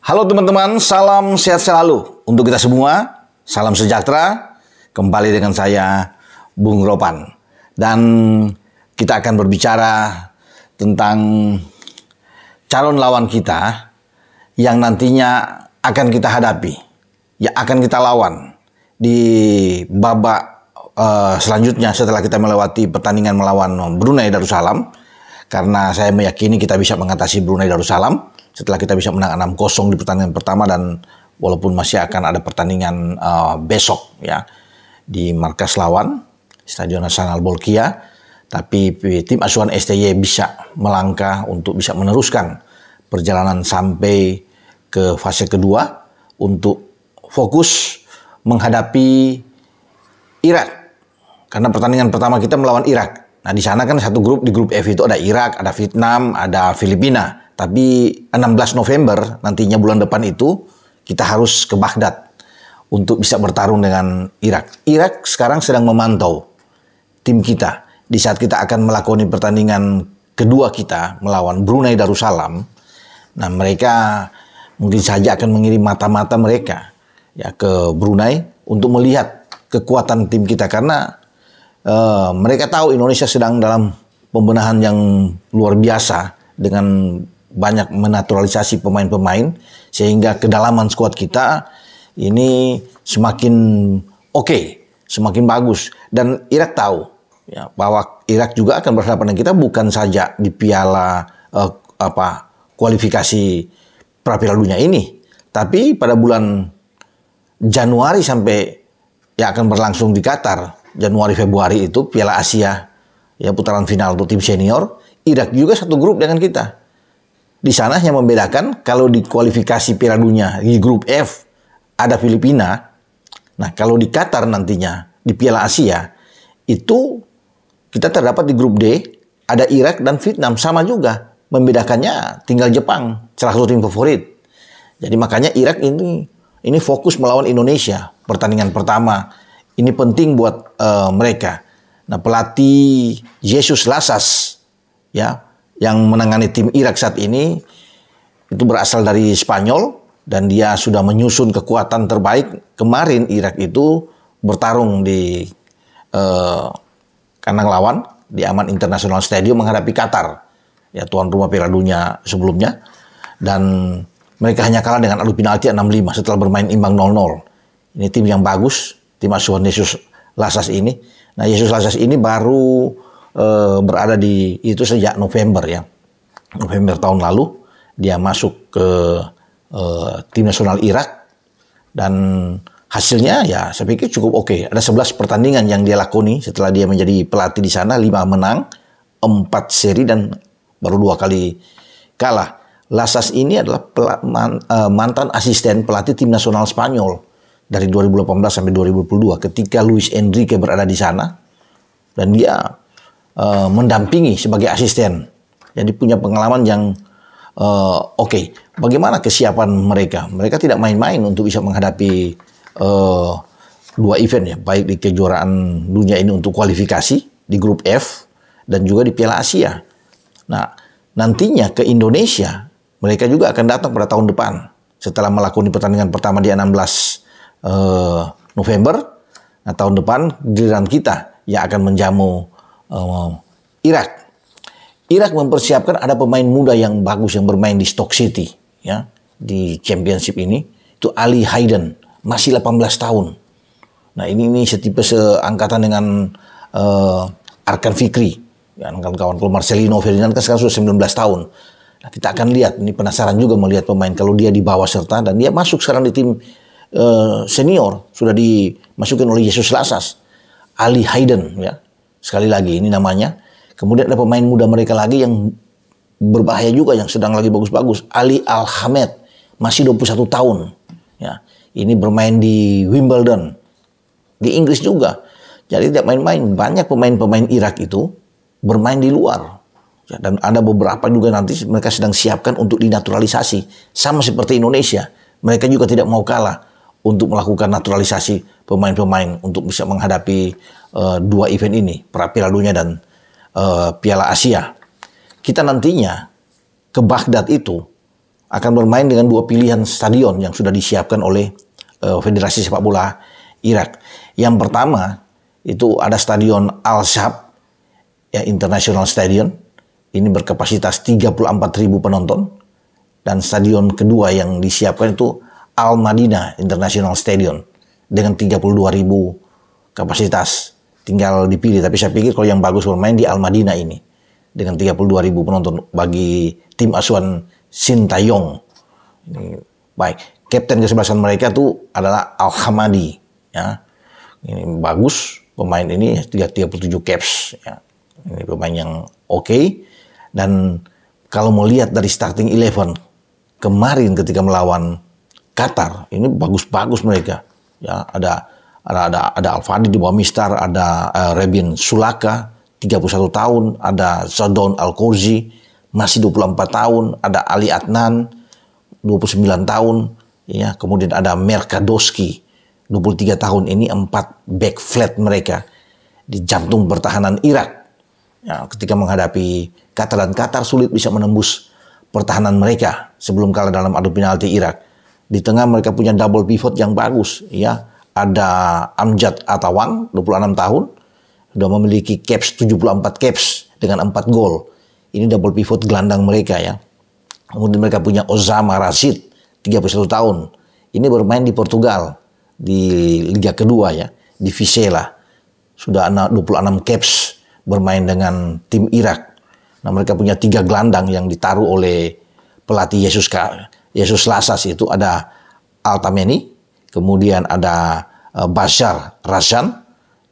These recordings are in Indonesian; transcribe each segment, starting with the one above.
Halo teman-teman, salam sehat selalu untuk kita semua. Salam sejahtera. Kembali dengan saya, Bung Ropan. Dan kita akan berbicara tentang calon lawan kita yang nantinya akan kita hadapi, yang akan kita lawan di babak selanjutnya setelah kita melewati pertandingan melawan Brunei Darussalam. Karena saya meyakini kita bisa mengatasi Brunei Darussalam setelah kita bisa menang 6-0 di pertandingan pertama, dan walaupun masih akan ada pertandingan besok ya di markas lawan Stadion Nasional Bolkiah, tapi tim asuhan STY bisa melangkah untuk bisa meneruskan perjalanan sampai ke fase kedua untuk fokus menghadapi Irak. Karena pertandingan pertama kita melawan Irak. Nah, di sana kan satu grup, di grup F itu ada Irak, ada Vietnam, ada Filipina. Tapi 16 November nantinya bulan depan itu kita harus ke Baghdad untuk bisa bertarung dengan Irak. Irak sekarang sedang memantau tim kita di saat kita akan melakoni pertandingan kedua kita melawan Brunei Darussalam. Nah, mereka mungkin saja akan mengirim mata-mata mereka ya ke Brunei untuk melihat kekuatan tim kita, karena mereka tahu Indonesia sedang dalam pembenahan yang luar biasa dengan banyak menaturalisasi pemain-pemain, sehingga kedalaman skuad kita ini semakin oke, semakin bagus. Dan Irak tahu ya, bahwa Irak juga akan berhadapan dengan kita bukan saja di piala kualifikasi pra-piala dunia ini, tapi pada bulan Januari sampai yang akan berlangsung di Qatar, Januari Februari itu Piala Asia ya, putaran final untuk tim senior. Irak juga satu grup dengan kita. Di sana yang membedakan kalau di kualifikasi Piala Dunia di grup F ada Filipina. Nah, kalau di Qatar nantinya di Piala Asia itu kita terdapat di grup D ada Irak dan Vietnam, sama juga. Membedakannya tinggal Jepang, salah satu tim favorit. Jadi makanya Irak ini fokus melawan Indonesia pertandingan pertama. Ini penting buat mereka. Nah, pelatih Jesus Lasas ya yang menangani tim Irak saat ini itu berasal dari Spanyol, dan dia sudah menyusun kekuatan terbaik. Kemarin Irak itu bertarung di kandang lawan di Amman International Stadium menghadapi Qatar, ya tuan rumah Piala Dunia sebelumnya, dan mereka hanya kalah dengan adu penalti 6-5 setelah bermain imbang 0-0. Ini tim yang bagus, tim asuhan Yesus Lasas ini. Nah, Yesus Lasas ini baru berada di itu sejak November ya. November tahun lalu dia masuk ke tim nasional Irak, dan hasilnya ya saya pikir cukup oke. Ada 11 pertandingan yang dia lakoni setelah dia menjadi pelatih di sana, 5 menang, 4 seri, dan baru 2 kali kalah. Lasas ini adalah mantan asisten pelatih tim nasional Spanyol dari 2018 sampai 2022 ketika Luis Enrique berada di sana, dan dia mendampingi sebagai asisten. Jadi punya pengalaman yang oke. Bagaimana kesiapan mereka? Mereka tidak main-main untuk bisa menghadapi 2 event ya, baik di kejuaraan dunia ini untuk kualifikasi di grup F dan juga di Piala Asia. Nah, nantinya ke Indonesia mereka juga akan datang pada tahun depan setelah melakoni pertandingan pertama di 16 November. Nah, tahun depan giliran kita yang akan menjamu Irak. Irak mempersiapkan ada pemain muda yang bagus yang bermain di Stoke City ya, di championship ini. Itu Ali Hayden, masih 18 tahun. Nah, ini setipe seangkatan dengan Arkan Fikri ya, kawan-kawan. Kalau Marcelino Ferdinand kan sekarang sudah 19 tahun. Nah, kita akan lihat, ini penasaran juga melihat pemain kalau dia dibawa serta, dan dia masuk sekarang di tim senior, sudah dimasukkan oleh Jesus Lasas. Ali Hayden ya, sekali lagi ini namanya. Kemudian ada pemain muda mereka lagi yang berbahaya juga, yang sedang lagi bagus-bagus. Ali Al-Hamed, masih 21 tahun. Ya, ini bermain di Wimbledon, di Inggris juga. Jadi tidak main-main. Banyak pemain-pemain Irak itu bermain di luar. Ya, dan ada beberapa juga nanti mereka sedang siapkan untuk dinaturalisasi. Sama seperti Indonesia. Mereka juga tidak mau kalah untuk melakukan naturalisasi pemain-pemain untuk bisa menghadapi 2 event ini, Piala Dunia dan Piala Asia. Kita nantinya ke Baghdad itu akan bermain dengan dua pilihan stadion yang sudah disiapkan oleh Federasi Sepak Bola Irak. Yang pertama itu ada Stadion Al-Shab, ya, International Stadium. Ini berkapasitas 34.000 penonton. Dan stadion kedua yang disiapkan itu Al-Madinah International Stadium dengan 32.000 kapasitas. Tinggal dipilih, tapi saya pikir kalau yang bagus bermain di Al-Madinah ini dengan 32.000 penonton bagi tim asuhan Sintayong. Ini baik. Kapten kesebelasan mereka tuh adalah Al-Hamadi, ya. Ini bagus pemain ini, 37 caps, ya. Ini pemain yang oke. Dan kalau mau lihat dari starting 11 kemarin ketika melawan Qatar, ini bagus-bagus mereka. Ya, ada Al-Fadi di bawah Mistar, ada Rebin Sulaka 31 tahun, ada Zadon Al-Khouzi masih 24 tahun, ada Ali Adnan 29 tahun, ya, kemudian ada Merkadoski 23 tahun. Ini 4 back flat mereka di jantung pertahanan Irak. Ya, ketika menghadapi Qatar, dan Qatar sulit bisa menembus pertahanan mereka sebelum kalah dalam adu penalti Irak. Di tengah mereka punya double pivot yang bagus, ya. Ada Amjad Atawang 26 tahun, sudah memiliki caps 74 caps dengan 4 gol. Ini double pivot gelandang mereka, ya. Kemudian mereka punya Osama Rashid 31 tahun. Ini bermain di Portugal di Liga Kedua, ya, di Vizela. Sudah 26 caps bermain dengan tim Irak. Nah, mereka punya 3 gelandang yang ditaruh oleh pelatih Yesus Lasas. Itu ada Altameni, kemudian ada Bashar Rashan.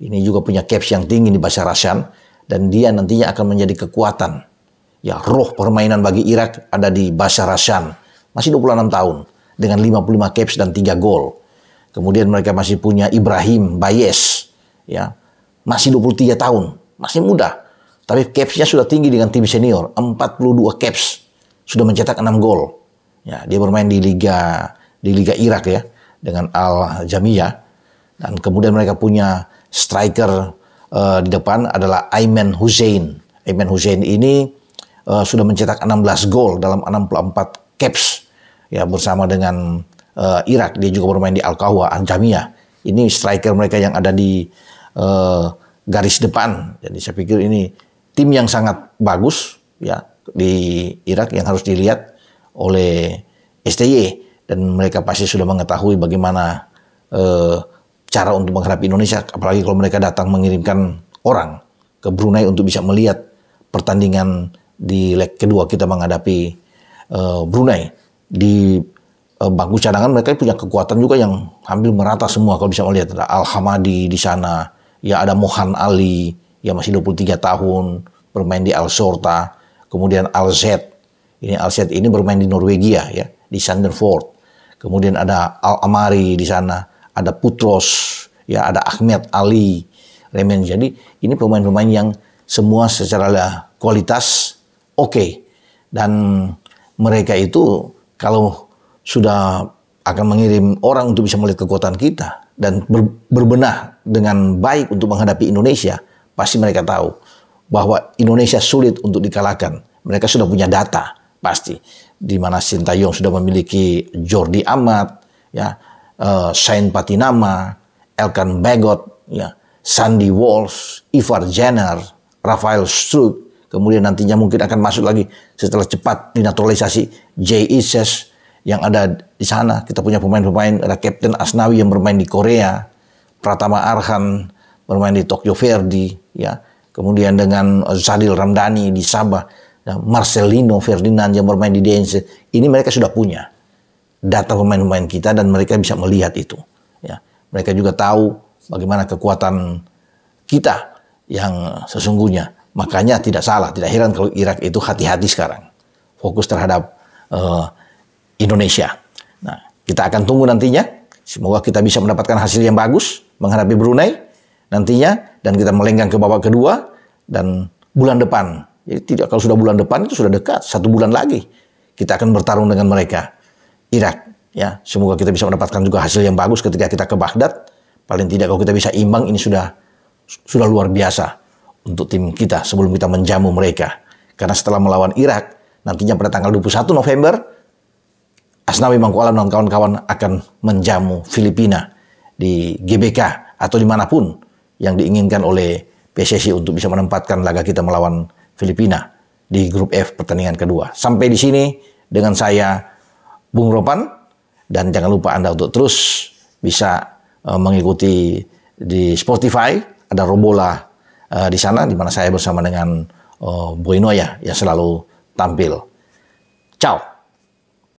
Ini juga punya caps yang tinggi di Bashar Rashan, dan dia nantinya akan menjadi kekuatan. Ya, roh permainan bagi Irak ada di Bashar Rashan. Masih 26 tahun dengan 55 caps dan 3 gol. Kemudian mereka masih punya Ibrahim Bayes, ya. Masih 23 tahun, masih muda. Tapi capsnya sudah tinggi dengan tim senior, 42 caps. Sudah mencetak 6 gol. Ya, dia bermain di Liga Irak, ya, dengan Al Jamiyah. Dan kemudian mereka punya striker di depan adalah Ayman Hussein. Ayman Hussein ini sudah mencetak 16 gol dalam 64 caps, ya, bersama dengan Irak. Dia juga bermain di Al-Qahwa Al Jamiyah. Ini striker mereka yang ada di garis depan. Jadi saya pikir ini tim yang sangat bagus, ya, di Irak yang harus dilihat oleh STY, dan mereka pasti sudah mengetahui bagaimana cara untuk menghadapi Indonesia, apalagi kalau mereka datang mengirimkan orang ke Brunei untuk bisa melihat pertandingan di leg kedua kita menghadapi Brunei. Di bangku cadangan mereka punya kekuatan juga yang hampir merata semua. Kalau bisa melihat ada Al-Hamadi di sana, ya, ada Mohan Ali, ya, masih 23 tahun, bermain di Al-Shorta. Kemudian Al-Z, ini bermain di Norwegia, ya, di Sandefjord. Kemudian ada Al-Amari di sana, ada Putros, ya, ada Ahmed Ali, Remen. Jadi ini pemain-pemain yang semua secara kualitas oke. Dan mereka itu kalau sudah akan mengirim orang untuk bisa melihat kekuatan kita dan berbenah dengan baik untuk menghadapi Indonesia, pasti mereka tahu bahwa Indonesia sulit untuk dikalahkan. Mereka sudah punya data pasti, di mana Sintayong sudah memiliki Jordi Amat, ya, Sain Patinama, Elkan Bagot, ya, Sandy Walsh, Ivar Jenner, Rafael Struijk. Kemudian nantinya mungkin akan masuk lagi setelah cepat dinaturalisasi Jay Ises yang ada di sana. Kita punya pemain-pemain, ada Kapten Asnawi yang bermain di Korea, Pratama Arhan bermain di Tokyo Verdy, ya. Kemudian dengan Zadil Ramdhani di Sabah, dan Marcelino Ferdinand yang bermain di DNC. Ini mereka sudah punya data pemain-pemain kita dan mereka bisa melihat itu, ya. Mereka juga tahu bagaimana kekuatan kita yang sesungguhnya. Makanya tidak salah, tidak heran kalau Irak itu hati-hati sekarang, fokus terhadap Indonesia. Nah, kita akan tunggu nantinya. Semoga kita bisa mendapatkan hasil yang bagus menghadapi Brunei nantinya, dan kita melenggang ke babak kedua dan bulan depan. Jadi kalau sudah bulan depan itu sudah dekat, 1 bulan lagi kita akan bertarung dengan mereka, Irak. Ya, semoga kita bisa mendapatkan juga hasil yang bagus ketika kita ke Baghdad. Paling tidak kalau kita bisa imbang, ini sudah luar biasa untuk tim kita sebelum kita menjamu mereka. Karena setelah melawan Irak, nantinya pada tanggal 21 November, Asnawi Mangkualam dan kawan-kawan akan menjamu Filipina di GBK atau dimanapun yang diinginkan oleh PSSI untuk bisa menempatkan laga kita melawan Filipina di grup F pertandingan kedua. Sampai di sini dengan saya, Bung Ropan, dan jangan lupa Anda untuk terus bisa mengikuti di Spotify, ada Robola di sana, di mana saya bersama dengan Boy Noya yang selalu tampil. Ciao.